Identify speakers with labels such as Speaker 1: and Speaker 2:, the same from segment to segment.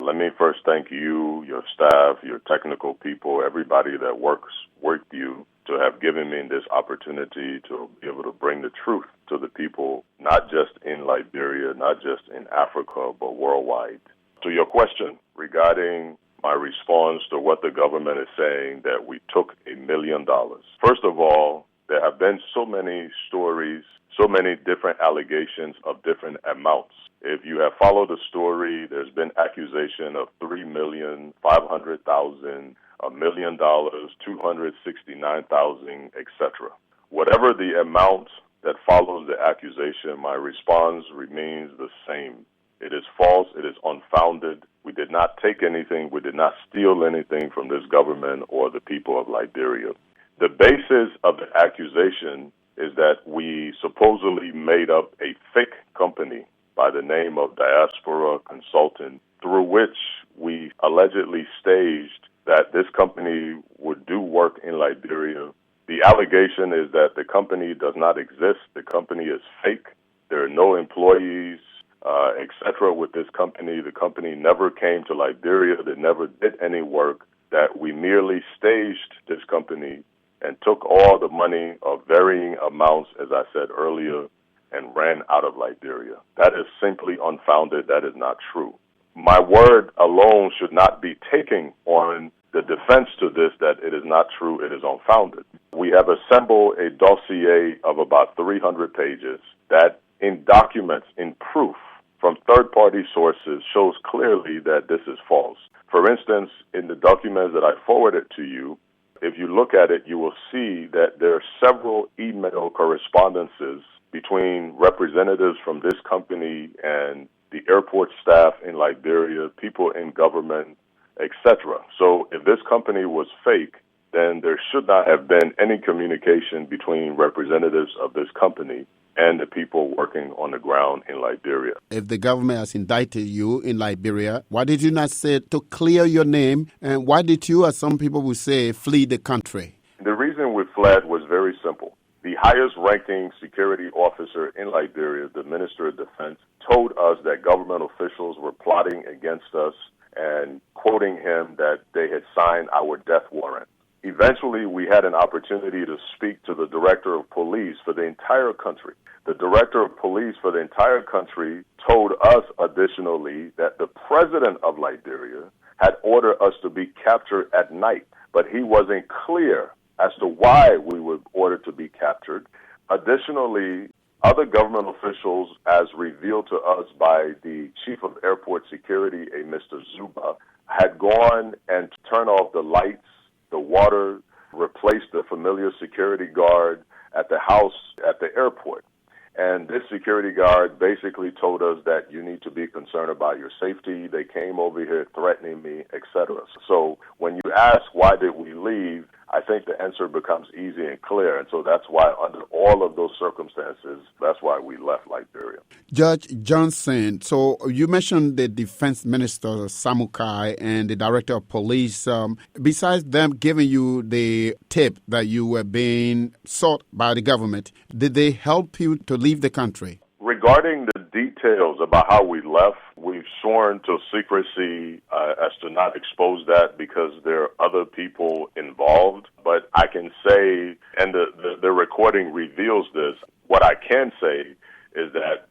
Speaker 1: Let me first thank you, your staff, your technical people, everybody that works with you to have given me this opportunity to be able to bring the truth to the people, not just in Liberia, not just in Africa, but worldwide. To your question regarding my response to what the government is saying that we took $1 million. First of all, there have been so many stories, so many different allegations of different amounts. If you have followed the story, there's been accusation of $3,500,000, $1 million, $269,000, etc. Whatever the amount that follows the accusation, my response remains the same. It is false. It is unfounded. We did not take anything. We did not steal anything from this government or the people of Liberia. The basis of the accusation is that we supposedly made up a fake company by the name of Diaspora Consultant, through which we allegedly staged that this company would do work in Liberia. The allegation is that the company does not exist. The company is fake. There are no employees, etc. with this company. The company never came to Liberia. They never did any work. That we merely staged this company and took all the money of varying amounts, as I said earlier, and ran out of Liberia. That is simply unfounded. That is not true. My word alone should not be taken on the defense to this that it is not true, it is unfounded. We have assembled a dossier of about 300 pages that in documents, in proof from third-party sources shows clearly that this is false. For instance, in the documents that I forwarded to you, if you look at it, you will see that there are several email correspondences between representatives from this company and the airport staff in Liberia, people in government, etc. So if this company was fake, then there should not have been any communication between representatives of this company and the people working on the ground in Liberia.
Speaker 2: If the government has indicted you in Liberia, why did you not say to clear your name? And why did you, as some people would say, flee the country?
Speaker 1: The reason we fled was very simple. The highest-ranking security officer in Liberia, the Minister of Defense, told us that government officials were plotting against us and quoting him that they had signed our death warrant. Eventually, we had an opportunity to speak to the Director of Police for the entire country. The Director of Police for the entire country told us additionally that the President of Liberia had ordered us to be captured at night, but he wasn't clear as to why we were ordered to be captured. Additionally, other government officials, as revealed to us by the Chief of Airport Security, a Mr. Zuba, had gone and turned off the lights, the water, replaced the familiar security guard at the house at the airport. And this security guard basically told us that you need to be concerned about your safety. They came over here threatening me, etc. So when you ask why did we leave, I think the answer becomes easy and clear. And so that's why under all of those circumstances, that's why we left Liberia.
Speaker 2: Judge Johnson, so you mentioned the Defense Minister, Samukai, and the Director of Police. Besides them giving you the tip that you were being sought by the government, did they help you to leave the country?
Speaker 1: Regarding the details about how we left, we've sworn to secrecy as to not expose that because there are other people involved. But I can say, and the recording reveals this, what I can say is that,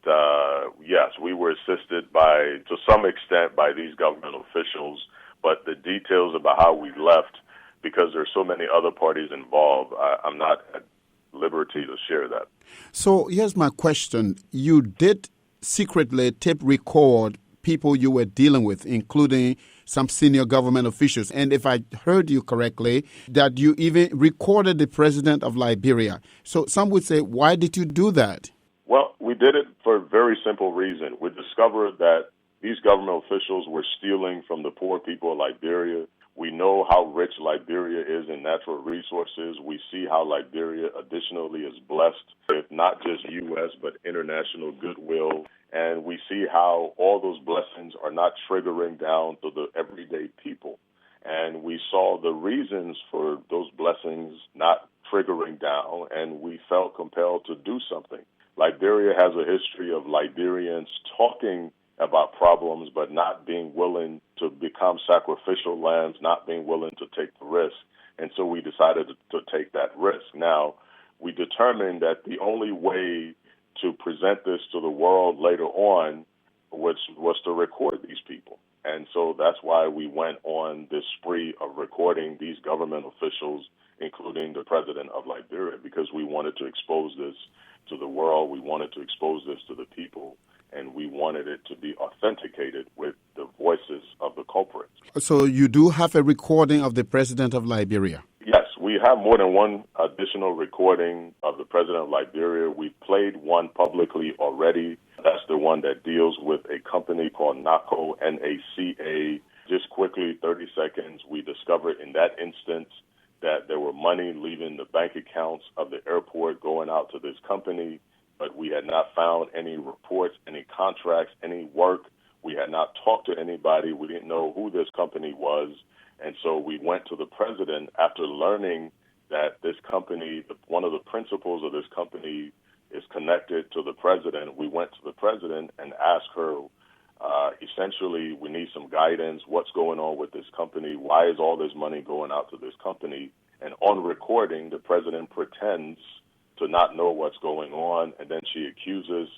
Speaker 1: yes, we were assisted to some extent by these government officials, but the details about how we left, because there's so many other parties involved, I'm not at liberty to share that.
Speaker 2: So here's my question. You did secretly tape record people you were dealing with, including some senior government officials. And if I heard you correctly, that you even recorded the president of Liberia. So some would say, why did you do that?
Speaker 1: Well, we did it for a very simple reason. We discovered that these government officials were stealing from the poor people of Liberia. We know how rich Liberia is in natural resources. We see how Liberia additionally is blessed with not just U.S. but international goodwill. And we see how all those blessings are not triggering down to the everyday people. And we saw the reasons for those blessings not triggering down, and we felt compelled to do something. Liberia has a history of Liberians talking about problems but not being willing to become sacrificial lambs, not being willing to take the risk. And so we decided to take that risk. Now, we determined that the only way to present this to the world later on was to record these people. And so that's why we went on this spree of recording these government officials, including the president of Liberia, because we wanted to expose this to the world. We wanted to expose this to the people, and we wanted it to be authenticated with the voices of the culprits.
Speaker 2: So you do have a recording of the president of Liberia?
Speaker 1: Yes, we have more than one additional recording of the president of Liberia. We've played one publicly already. That's the one that deals with a company called NACO, N-A-C-A. Just quickly, 30 seconds, we discovered in that instance that there were money leaving the bank accounts of the airport going out to this company, but we had not found any reports, any contracts, any work. We had not talked to anybody. We didn't know who this company was. And so we went to the president after learning that this company, one of the principals of this company is connected to the president. We went to the president and asked her, essentially, we need some guidance. What's going on with this company? Why is all this money going out to this company? And on recording, the president pretends to not know what's going on, and then she accuses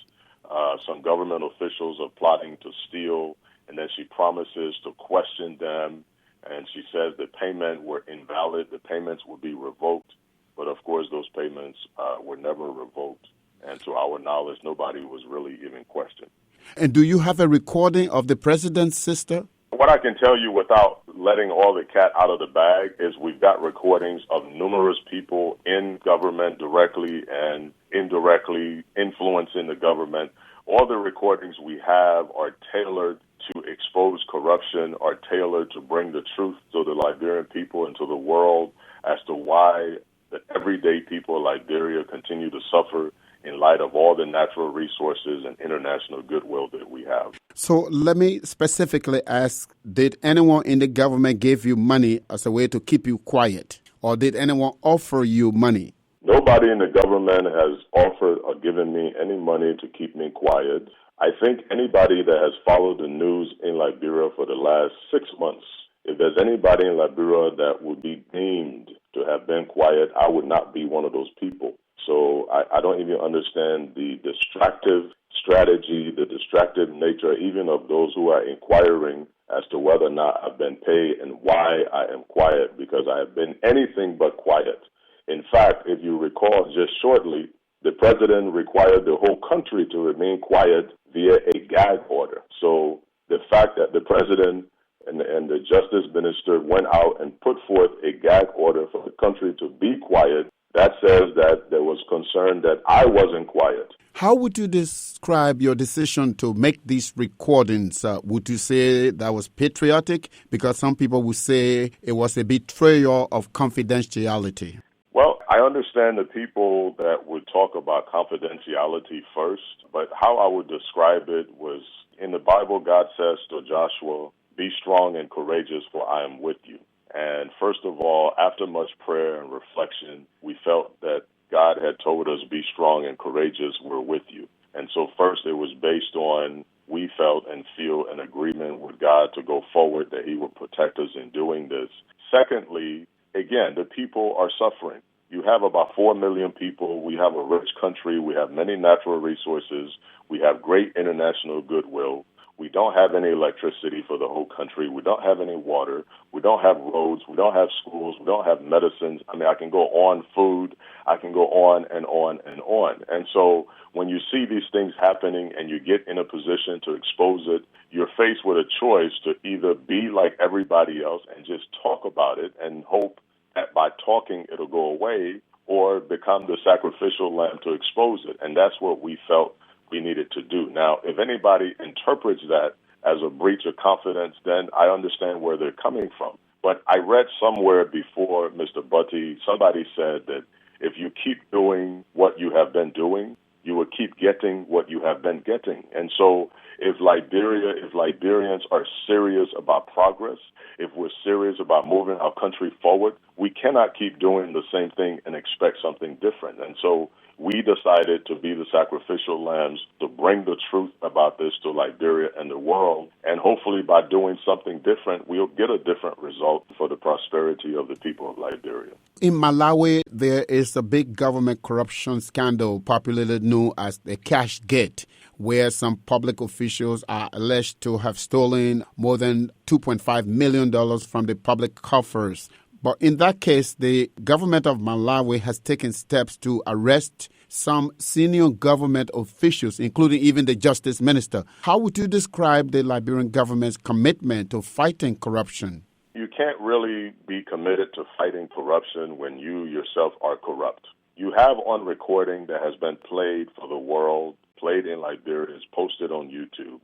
Speaker 1: some government officials of plotting to steal, and then she promises to question them, and she says the payment were invalid, the payments would be revoked, but of course those payments were never revoked, and to our knowledge, nobody was really even questioned.
Speaker 2: And do you have a recording of the president's sister?
Speaker 1: What I can tell you without letting all the cat out of the bag is we've got recordings of numerous people in government directly and indirectly influencing the government. All the recordings we have are tailored to expose corruption, are tailored to bring the truth to the Liberian people and to the world as to why the everyday people of Liberia continue to suffer in light of all the natural resources and international goodwill that we have.
Speaker 2: So let me specifically ask, did anyone in the government give you money as a way to keep you quiet? Or did anyone offer you money?
Speaker 1: Nobody in the government has offered or given me any money to keep me quiet. I think anybody that has followed the news in Liberia for the last 6 months, if there's anybody in Liberia that would be deemed to have been quiet, I would not be one of those people. So I don't even understand the distractive strategy, the distractive nature, even of those who are inquiring as to whether or not I've been paid and why I am quiet, because I have been anything but quiet. In fact, if you recall just shortly, the president required the whole country to remain quiet via a gag order. So the fact that the president and the justice minister went out and put forth a gag order for the country to be quiet, that says that there was concern that I wasn't quiet.
Speaker 2: How would you describe your decision to make these recordings? Would you say that was patriotic? Because some people would say it was a betrayal of confidentiality.
Speaker 1: Well, I understand the people that would talk about confidentiality first, but how I would describe it was, in the Bible, God says to Joshua, "Be strong and courageous, for I am with you." And first of all, after much prayer and reflection, we felt that God had told us, "Be strong and courageous, we're with you." And so first it was based on, we felt and feel an agreement with God to go forward, that he would protect us in doing this. Secondly, again, the people are suffering. You have about 4 million people. We have a rich country. We have many natural resources. We have great international goodwill. We don't have any electricity for the whole country. We don't have any water. We don't have roads. We don't have schools. We don't have medicines. I mean, I can go on, food. I can go on and on and on. And so when you see these things happening and you get in a position to expose it, you're faced with a choice to either be like everybody else and just talk about it and hope that by talking it'll go away, or become the sacrificial lamb to expose it. And that's what we felt we needed to do. Now, if anybody interprets that as a breach of confidence, then I understand where they're coming from. But I read somewhere before, Mr. Butty, somebody said that if you keep doing what you have been doing, you will keep getting what you have been getting. And so If Liberians are serious about progress, if we're serious about moving our country forward, we cannot keep doing the same thing and expect something different. And so we decided to be the sacrificial lambs to bring the truth about this to Liberia and the world. And hopefully by doing something different, we'll get a different result for the prosperity of the people of Liberia.
Speaker 2: In Malawi, there is a big government corruption scandal popularly known as the Cash Gate, where some public officials are alleged to have stolen more than $2.5 million from the public coffers. But in that case, the government of Malawi has taken steps to arrest some senior government officials, including even the justice minister. How would you describe the Liberian government's commitment to fighting corruption?
Speaker 1: You can't really be committed to fighting corruption when you yourself are corrupt. You have on recording that has been played for the world, played in Liberia, is posted on YouTube.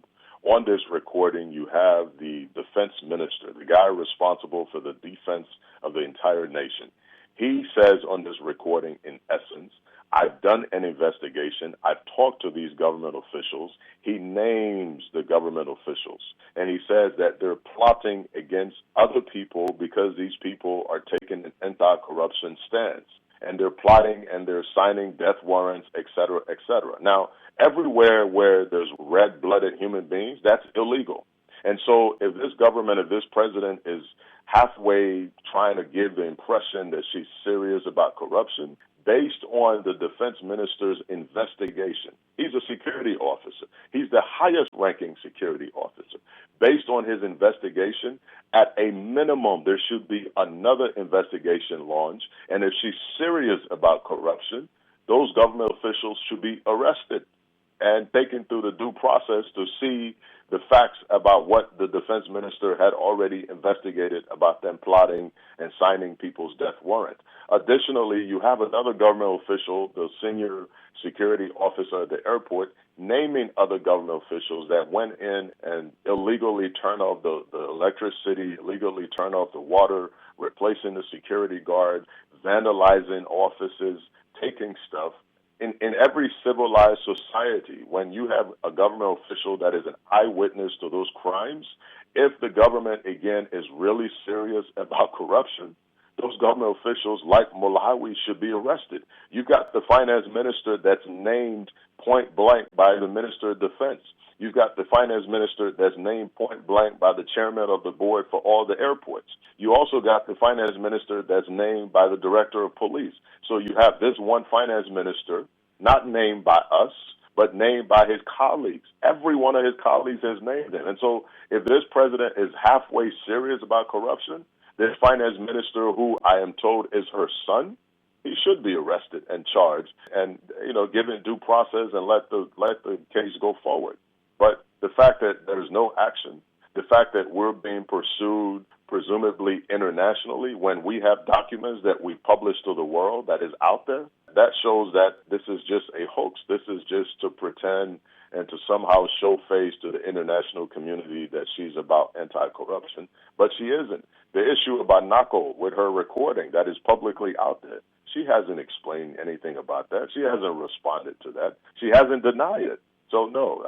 Speaker 1: On this recording, you have the defense minister, the guy responsible for the defense of the entire nation. He says on this recording, in essence, I've done an investigation. I've talked to these government officials. He names the government officials, and he says that they're plotting against other people because these people are taking an anti-corruption stance, and they're plotting and they're signing death warrants, et cetera, et cetera. Now, everywhere where there's red-blooded human beings, that's illegal. And so if this government, if this president is halfway trying to give the impression that she's serious about corruption, based on the defense minister's investigation, he's a security officer. He's the highest ranking security officer. Based on his investigation, at a minimum, there should be another investigation launched. And if she's serious about corruption, those government officials should be arrested and taken through the due process to see the facts about what the defense minister had already investigated about them plotting and signing people's death warrant. Additionally, you have another government official, the senior security officer at the airport, naming other government officials that went in and illegally turned off the electricity, illegally turned off the water, replacing the security guard, vandalizing offices, taking stuff. In every civilized society, when you have a government official that is an eyewitness to those crimes, if the government, again, is really serious about corruption, those government officials, like Malawi, should be arrested. You've got the finance minister that's named point blank by the Minister of Defense. You've got the finance minister that's named point blank by the chairman of the board for all the airports. You also got the finance minister that's named by the director of police. So you have this one finance minister, not named by us, but named by his colleagues. Every one of his colleagues has named him. And so if this president is halfway serious about corruption, this finance minister, who I am told is her son, he should be arrested and charged and, given due process and let the case go forward. But the fact that there's no action, the fact that we're being pursued presumably internationally when we have documents that we publish to the world that is out there, that shows that this is just a hoax. This is just to pretend and to somehow show face to the international community that she's about anti-corruption, but she isn't. The issue about Nako with her recording that is publicly out there, she hasn't explained anything about that. She hasn't responded to that. She hasn't denied it. So, no,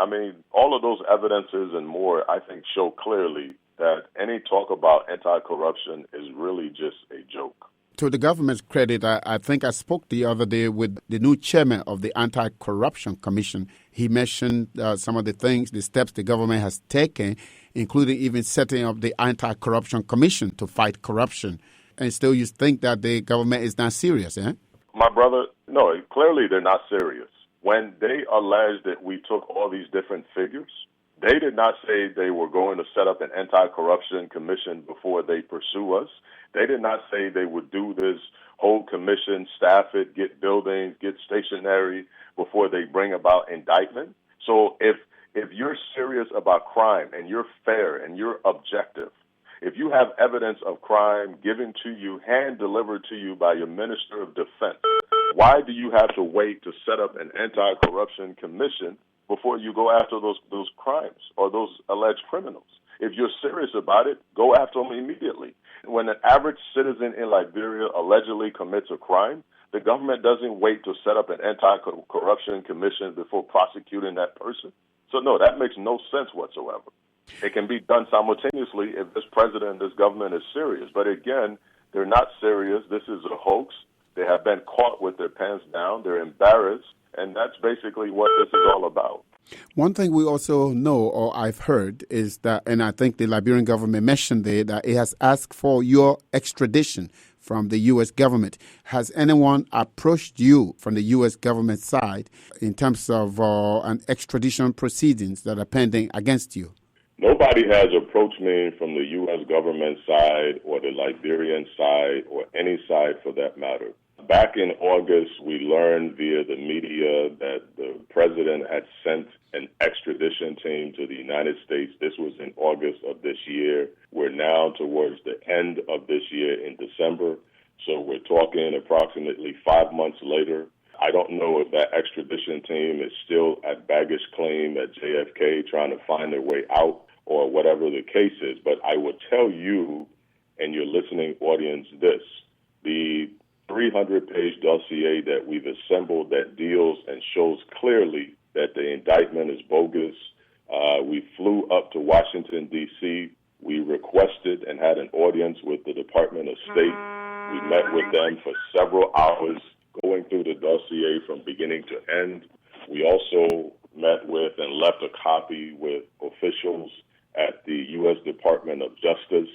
Speaker 1: all of those evidences and more, I think, show clearly that any talk about anti-corruption is really just a joke.
Speaker 2: To the government's credit, I think I spoke the other day with the new chairman of the Anti-Corruption Commission. He mentioned some of the steps the government has taken, including even setting up the Anti-Corruption Commission to fight corruption. And still you think that the government is not serious, eh?
Speaker 1: My brother, no, clearly they're not serious. When they allege that we took all these different figures, they did not say they were going to set up an anti-corruption commission before they pursue us. They did not say they would do this whole commission, staff it, get buildings, get stationery before they bring about indictment. So if you're serious about crime and you're fair and you're objective, if you have evidence of crime given to you, hand-delivered to you by your Minister of Defense, why do you have to wait to set up an anti-corruption commission before you go after those crimes or those alleged criminals? If you're serious about it, go after them immediately. When an average citizen in Liberia allegedly commits a crime, the government doesn't wait to set up an anti-corruption commission before prosecuting that person. So, no, that makes no sense whatsoever. It can be done simultaneously if this president and this government is serious. But again, they're not serious. This is a hoax. They have been caught with their pants down. They're embarrassed. And that's basically what this is all about.
Speaker 2: One thing we also know, or I've heard, is that, and I think the Liberian government mentioned there, that it has asked for your extradition from the U.S. government. Has anyone approached you from the U.S. government side in terms of an extradition proceedings that are pending against you?
Speaker 1: Nobody has approached me from the U.S. government side or the Liberian side or any side for that matter. Back in August, we learned via the media that the president had sent an extradition team to the United States. This was in August of this year. We're now towards the end of this year in December. So we're talking approximately 5 months later. I don't know if that extradition team is still at baggage claim at JFK trying to find their way out or whatever the case is. But I will tell you and your listening audience this. The 300-page dossier that we've assembled that deals and shows clearly that the indictment is bogus. We flew up to Washington, D.C. We requested and had an audience with the Department of State. We met with them for several hours, going through the dossier from beginning to end. We also met with and left a copy with officials at the U.S. Department of Justice.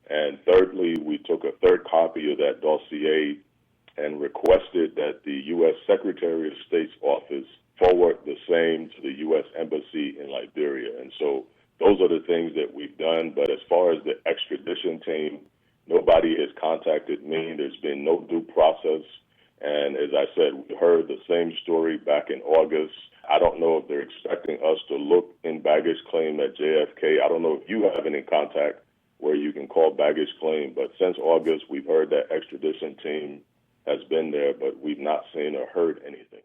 Speaker 1: And thirdly, we took a third copy of that dossier and requested that the U.S. Secretary of State's office forward the same to the U.S. Embassy in Liberia. And so those are the things that we've done. But as far as the extradition team, nobody has contacted me. There's been no due process. And as I said, we heard the same story back in August. I don't know if they're expecting us to look in baggage claim at JFK. I don't know if you have any contact where you can call baggage claim. But since August, we've heard that extradition team has been there, but we've not seen or heard anything.